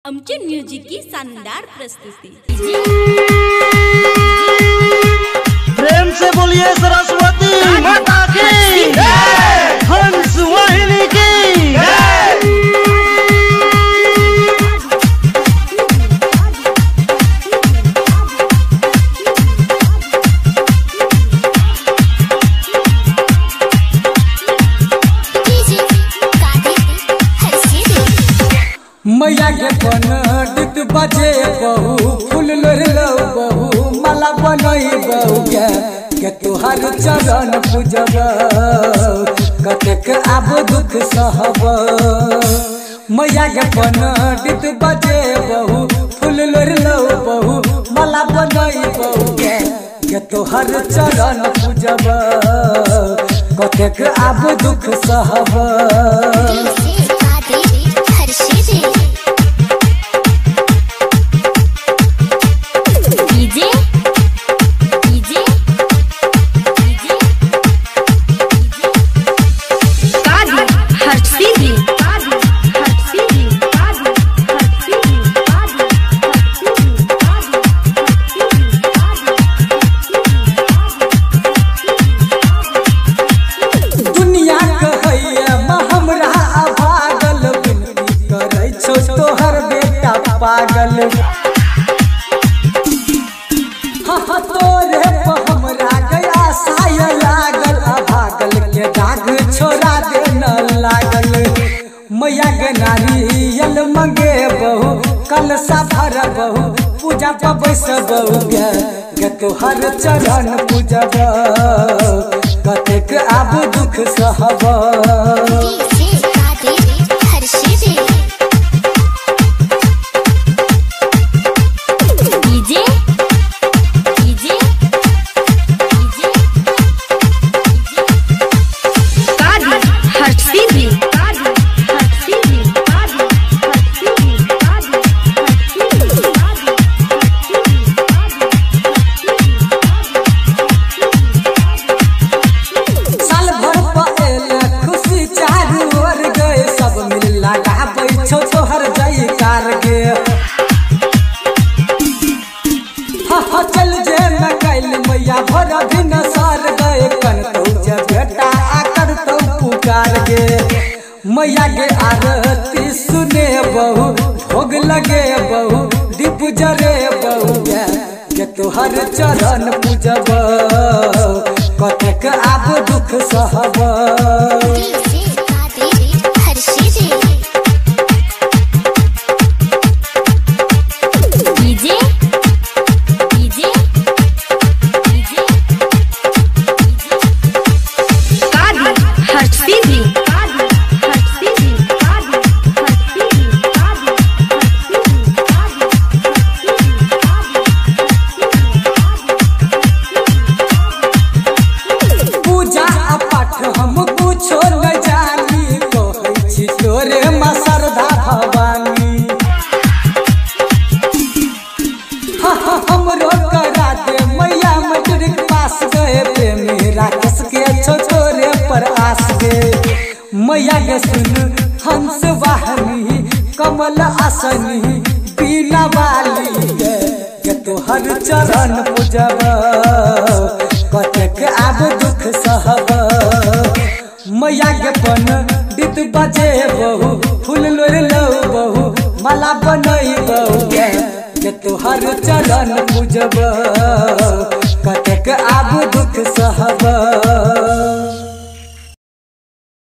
आमचे म्युझिक की शानदार प्रस्तुति। प्रेम से बोलिए सरस्वती माता की जय, हंस वाहिनी की जय। मैया के पंडित बजे बहु फूल लोरलो बहु माला बनई बहु के तुहार चरण पूजब कतेक आब दुख सहब। मैया के पंडित बजे बहु फूल लोरलो बहु माला बनई बहु के तुहार चरण पूजब कतेक आब दुख सहब। तोहर बेटा पागल हाँ तोरे हमरा गया साय लागल भागल के दाग छोड़ा दे न लागल। मैया के नारियल मंगे बहु कलशा भर बहु पूजा पबैस बहु के तोहर चरण पूजब कतेक आब दुख सहब। तोहर जयकार गे चल जे न कैल मैया भर दिन सर गए कन तो बेटा आकर तो पुकार गे। मैया के आरती सुने बहु भोग लगे बहु दीप जरे बहु के तोहर चरण पूजब कतेक आब दुख सहब। हम कुछो न जानी कहै छी तोरे माँ शारदा भवानी हमरो करा दे मैया मैट्रिक पास गए प्रेमी राकेश के छो तोरे पर आस गे। मैया के सुन हंस वाहनी कमल आसनी बीना वाली के तोहर चरण पूजब कतेक आब दुख सहब। मैया के पंडित बजे बहु फूल लोरलो बहु माला बनई बहु के तोहर चरण पूजब